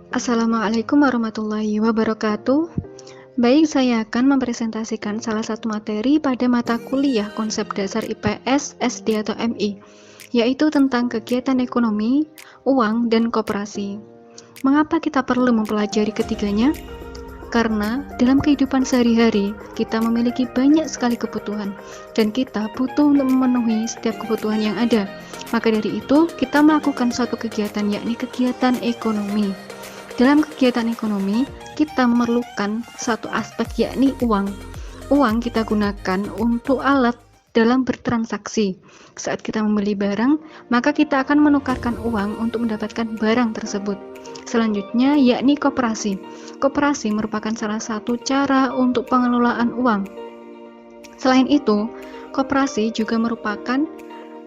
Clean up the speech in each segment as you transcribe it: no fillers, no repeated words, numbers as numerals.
Assalamualaikum warahmatullahi wabarakatuh. Baik, saya akan mempresentasikan salah satu materi pada mata kuliah konsep dasar IPS, SD atau MI, yaitu tentang kegiatan ekonomi, uang, dan koperasi. Mengapa kita perlu mempelajari ketiganya? Karena dalam kehidupan sehari-hari, kita memiliki banyak sekali kebutuhan, dan kita butuh untuk memenuhi setiap kebutuhan yang ada. Maka dari itu, kita melakukan suatu kegiatan, yakni kegiatan ekonomi. Dalam kegiatan ekonomi, kita memerlukan satu aspek yakni uang. Uang kita gunakan untuk alat dalam bertransaksi. Saat kita membeli barang, maka kita akan menukarkan uang untuk mendapatkan barang tersebut. Selanjutnya yakni koperasi. Koperasi merupakan salah satu cara untuk pengelolaan uang. Selain itu, koperasi juga merupakan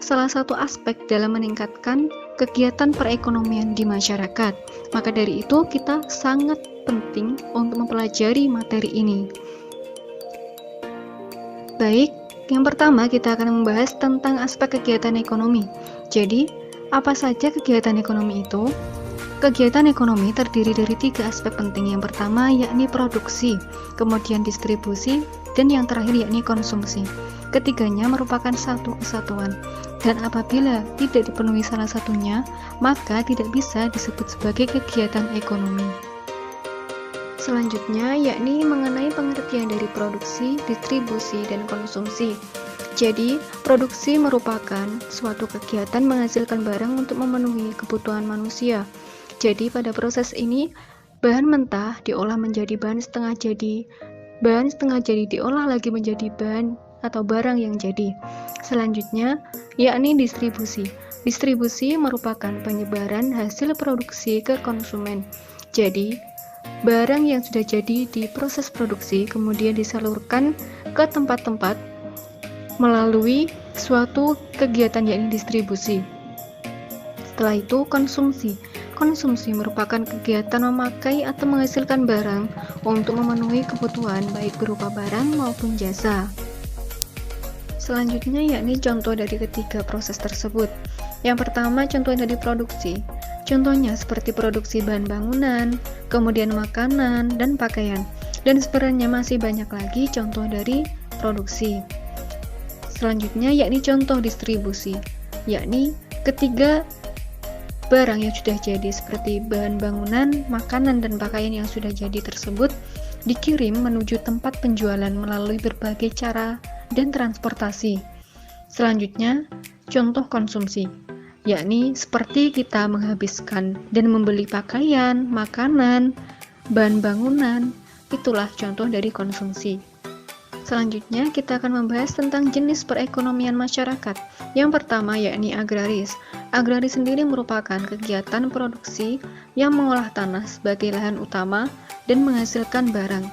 salah satu aspek dalam meningkatkan kegiatan perekonomian di masyarakat. Maka dari itu, kita sangat penting untuk mempelajari materi ini. Baik, yang pertama kita akan membahas tentang aspek kegiatan ekonomi. Jadi, apa saja kegiatan ekonomi itu? Kegiatan ekonomi terdiri dari 3 aspek penting. Yang pertama yakni produksi, kemudian distribusi, dan yang terakhir yakni konsumsi. Ketiganya merupakan satu kesatuan, dan apabila tidak dipenuhi salah satunya, maka tidak bisa disebut sebagai kegiatan ekonomi. Selanjutnya yakni mengenai pengertian dari produksi, distribusi, dan konsumsi. Jadi, produksi merupakan suatu kegiatan menghasilkan barang untuk memenuhi kebutuhan manusia. Jadi, pada proses ini, bahan mentah diolah menjadi bahan setengah jadi, bahan setengah jadi diolah lagi menjadi bahan atau barang yang jadi. Selanjutnya, yakni distribusi. Distribusi merupakan penyebaran hasil produksi ke konsumen. Jadi, barang yang sudah jadi di proses produksi kemudian disalurkan ke tempat-tempat melalui suatu kegiatan yakni distribusi. Setelah itu, konsumsi. Konsumsi merupakan kegiatan memakai atau menghasilkan barang untuk memenuhi kebutuhan baik berupa barang maupun jasa. Selanjutnya yakni contoh dari ketiga proses tersebut. Yang pertama, contoh dari produksi. Contohnya seperti produksi bahan bangunan, kemudian makanan, dan pakaian. Dan sebenarnya masih banyak lagi contoh dari produksi. Selanjutnya yakni contoh distribusi, yakni ketiga barang yang sudah jadi seperti bahan bangunan, makanan, dan pakaian yang sudah jadi tersebut dikirim menuju tempat penjualan melalui berbagai cara dan transportasi. Selanjutnya, contoh konsumsi, yakni seperti kita menghabiskan dan membeli pakaian, makanan, bahan bangunan, itulah contoh dari konsumsi. Selanjutnya, kita akan membahas tentang jenis perekonomian masyarakat. Yang pertama yakni agraris. Agraris sendiri merupakan kegiatan produksi yang mengolah tanah sebagai lahan utama dan menghasilkan barang.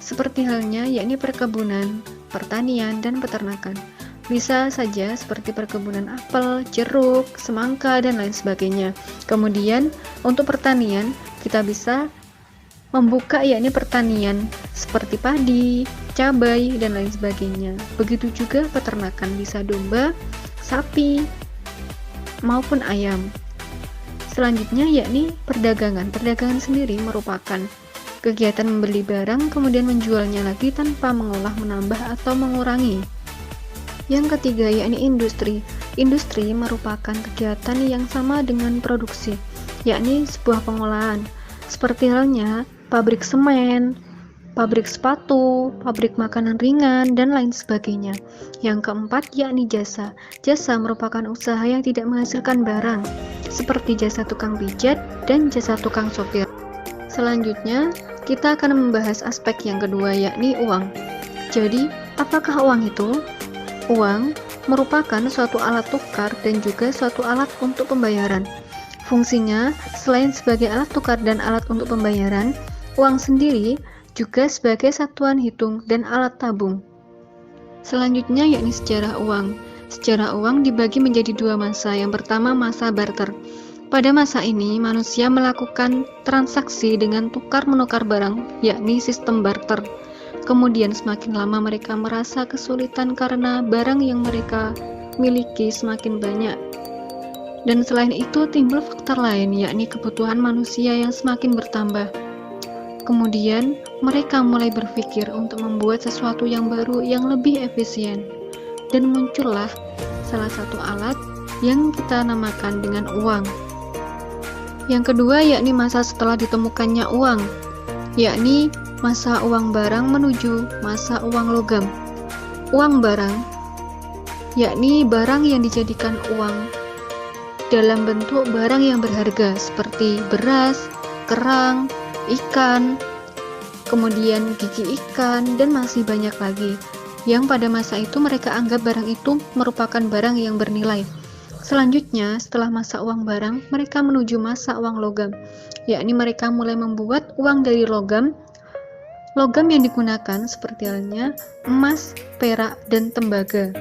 Seperti halnya yakni perkebunan, pertanian, dan peternakan. Bisa saja seperti perkebunan apel, jeruk, semangka, dan lain sebagainya. Kemudian, untuk pertanian, kita bisa membuka yakni pertanian seperti padi, cabai, dan lain sebagainya. Begitu juga peternakan, bisa domba, sapi, maupun ayam. Selanjutnya yakni perdagangan. Perdagangan sendiri merupakan kegiatan membeli barang kemudian menjualnya lagi tanpa mengolah, menambah, atau mengurangi. Yang ketiga yakni industri. Industri merupakan kegiatan yang sama dengan produksi, yakni sebuah pengolahan. Seperti halnya pabrik semen, pabrik sepatu, pabrik makanan ringan, dan lain sebagainya. Yang keempat yakni jasa. Jasa merupakan usaha yang tidak menghasilkan barang, seperti jasa tukang pijat dan jasa tukang sopir. Selanjutnya, kita akan membahas aspek yang kedua yakni uang. Jadi, apakah uang itu? Uang merupakan suatu alat tukar dan juga suatu alat untuk pembayaran. Fungsinya, selain sebagai alat tukar dan alat untuk pembayaran, uang sendiri juga sebagai satuan hitung dan alat tabung. Selanjutnya yakni sejarah uang. Sejarah uang dibagi menjadi 2 masa. Yang pertama, masa barter. Pada masa ini, manusia melakukan transaksi dengan tukar-menukar barang, yakni sistem barter. Kemudian semakin lama mereka merasa kesulitan karena barang yang mereka miliki semakin banyak. Dan selain itu timbul faktor lain, yakni kebutuhan manusia yang semakin bertambah. Kemudian mereka mulai berpikir untuk membuat sesuatu yang baru yang lebih efisien. Dan muncullah salah satu alat yang kita namakan dengan uang. Yang kedua yakni masa setelah ditemukannya uang, yakni masa uang barang menuju masa uang logam. Uang barang yakni barang yang dijadikan uang dalam bentuk barang yang berharga seperti beras, kerang, ikan, kemudian gigi ikan, dan masih banyak lagi yang pada masa itu mereka anggap barang itu merupakan barang yang bernilai. Selanjutnya, setelah masa uang barang, mereka menuju masa uang logam, yakni mereka mulai membuat uang dari logam yang digunakan seperti halnya emas, perak, dan tembaga.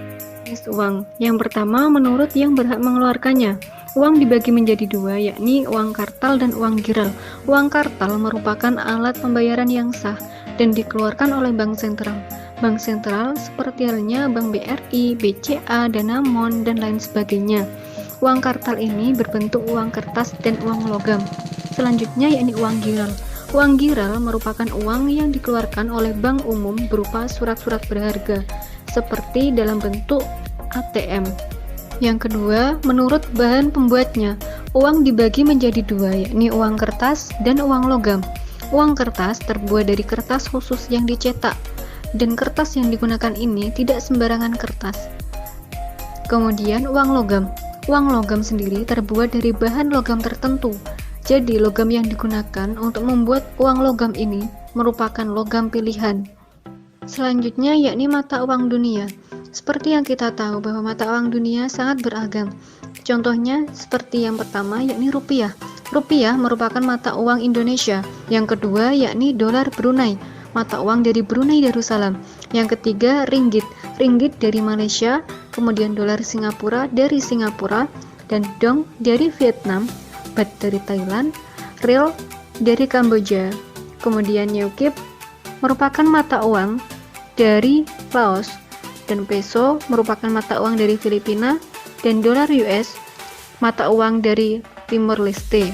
Uang yang pertama menurut yang berhak mengeluarkannya. Uang dibagi menjadi dua, yakni uang kartal dan uang giral. Uang kartal merupakan alat pembayaran yang sah dan dikeluarkan oleh bank sentral. Bank sentral seperti halnya Bank BRI, BCA, Danamon, dan lain sebagainya. Uang kartal ini berbentuk uang kertas dan uang logam. Selanjutnya yakni uang giral. Uang giral merupakan uang yang dikeluarkan oleh bank umum berupa surat-surat berharga, seperti dalam bentuk ATM. Yang kedua, menurut bahan pembuatnya, uang dibagi menjadi dua, yakni uang kertas dan uang logam. Uang kertas terbuat dari kertas khusus yang dicetak, dan kertas yang digunakan ini tidak sembarangan kertas. Kemudian uang logam. Uang logam sendiri terbuat dari bahan logam tertentu. Jadi logam yang digunakan untuk membuat uang logam ini merupakan logam pilihan. Selanjutnya yakni mata uang dunia. Seperti yang kita tahu bahwa mata uang dunia sangat beragam. Contohnya seperti yang pertama yakni rupiah. Rupiah merupakan mata uang Indonesia. Yang kedua yakni dolar Brunei, mata uang dari Brunei Darussalam. Yang ketiga ringgit. Ringgit dari Malaysia, kemudian dolar Singapura dari Singapura, dan dong dari Vietnam, baht dari Thailand, riel dari Kamboja. Kemudian New Kip merupakan mata uang dari Laos, dan peso merupakan mata uang dari Filipina, dan dolar US mata uang dari Timor Leste.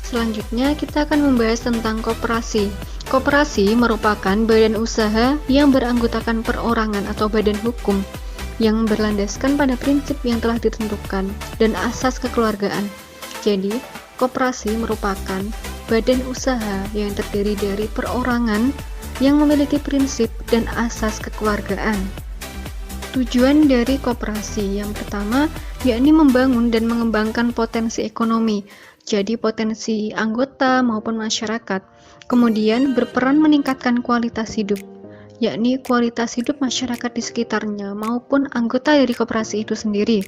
Selanjutnya kita akan membahas tentang koperasi. Koperasi merupakan badan usaha yang beranggotakan perorangan atau badan hukum yang berlandaskan pada prinsip yang telah ditentukan dan asas kekeluargaan. Jadi, koperasi merupakan badan usaha yang terdiri dari perorangan yang memiliki prinsip dan asas kekeluargaan. Tujuan dari koperasi yang pertama yakni membangun dan mengembangkan potensi ekonomi, jadi potensi anggota maupun masyarakat. Kemudian berperan meningkatkan kualitas hidup, yakni kualitas hidup masyarakat di sekitarnya maupun anggota dari koperasi itu sendiri.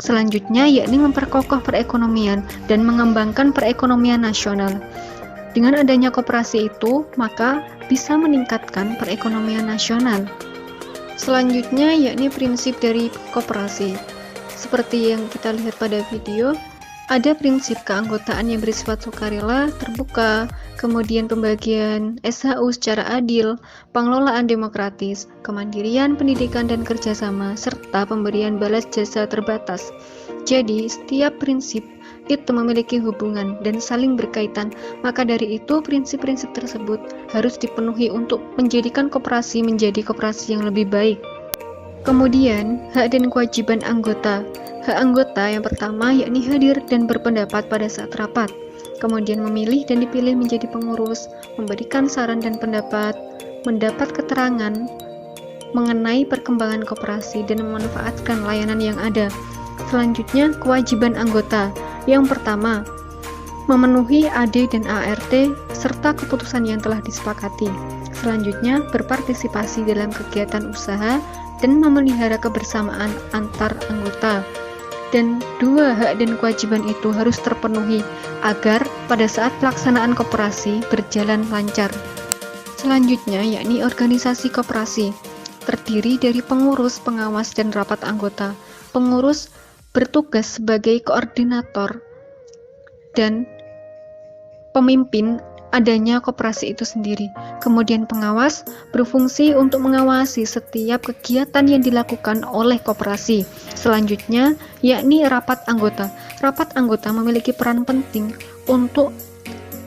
Selanjutnya yakni memperkokoh perekonomian dan mengembangkan perekonomian nasional. Dengan adanya koperasi itu, maka bisa meningkatkan perekonomian nasional. Selanjutnya yakni prinsip dari koperasi. Seperti yang kita lihat pada video, ada prinsip keanggotaan yang bersifat sukarela, terbuka, kemudian pembagian SHU secara adil, pengelolaan demokratis, kemandirian pendidikan dan kerjasama, serta pemberian balas jasa terbatas. Jadi, setiap prinsip itu memiliki hubungan dan saling berkaitan, maka dari itu prinsip-prinsip tersebut harus dipenuhi untuk menjadikan koperasi menjadi koperasi yang lebih baik. Kemudian, hak dan kewajiban anggota. Hak anggota yang pertama yakni hadir dan berpendapat pada saat rapat, kemudian memilih dan dipilih menjadi pengurus, memberikan saran dan pendapat, mendapat keterangan mengenai perkembangan koperasi dan memanfaatkan layanan yang ada. Selanjutnya, kewajiban anggota. Yang pertama, memenuhi AD dan ART serta keputusan yang telah disepakati. Selanjutnya, berpartisipasi dalam kegiatan usaha dan memelihara kebersamaan antar anggota. Dan dua hak dan kewajiban itu harus terpenuhi agar pada saat pelaksanaan koperasi berjalan lancar. Selanjutnya yakni organisasi koperasi, terdiri dari pengurus, pengawas, dan rapat anggota. Pengurus bertugas sebagai koordinator dan pemimpin adanya koperasi itu sendiri. Kemudian pengawas berfungsi untuk mengawasi setiap kegiatan yang dilakukan oleh koperasi. Selanjutnya, yakni rapat anggota. Rapat anggota memiliki peran penting untuk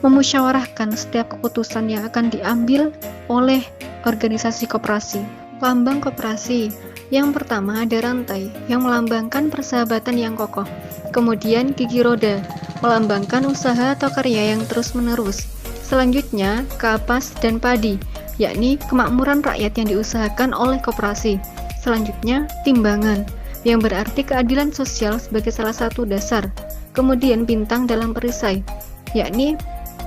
memusyawarahkan setiap keputusan yang akan diambil oleh organisasi koperasi. Lambang koperasi. Yang pertama ada rantai yang melambangkan persahabatan yang kokoh. Kemudian gigi roda melambangkan usaha atau karya yang terus-menerus. Selanjutnya, kapas dan padi, yakni kemakmuran rakyat yang diusahakan oleh koperasi. Selanjutnya, timbangan, yang berarti keadilan sosial sebagai salah satu dasar. Kemudian, bintang dalam perisai, yakni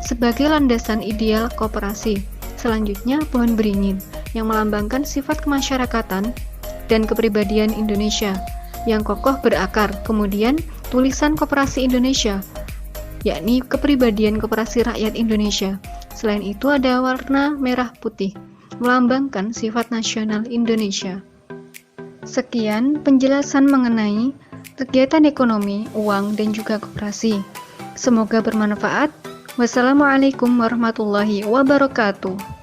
sebagai landasan ideal koperasi. Selanjutnya, pohon beringin, yang melambangkan sifat kemasyarakatan dan kepribadian Indonesia, yang kokoh berakar. Kemudian, tulisan Koperasi Indonesia, yakni kepribadian Koperasi Rakyat Indonesia. Selain itu ada warna merah putih, melambangkan sifat nasional Indonesia. Sekian penjelasan mengenai kegiatan ekonomi, uang, dan juga koperasi. Semoga bermanfaat. Wassalamualaikum warahmatullahi wabarakatuh.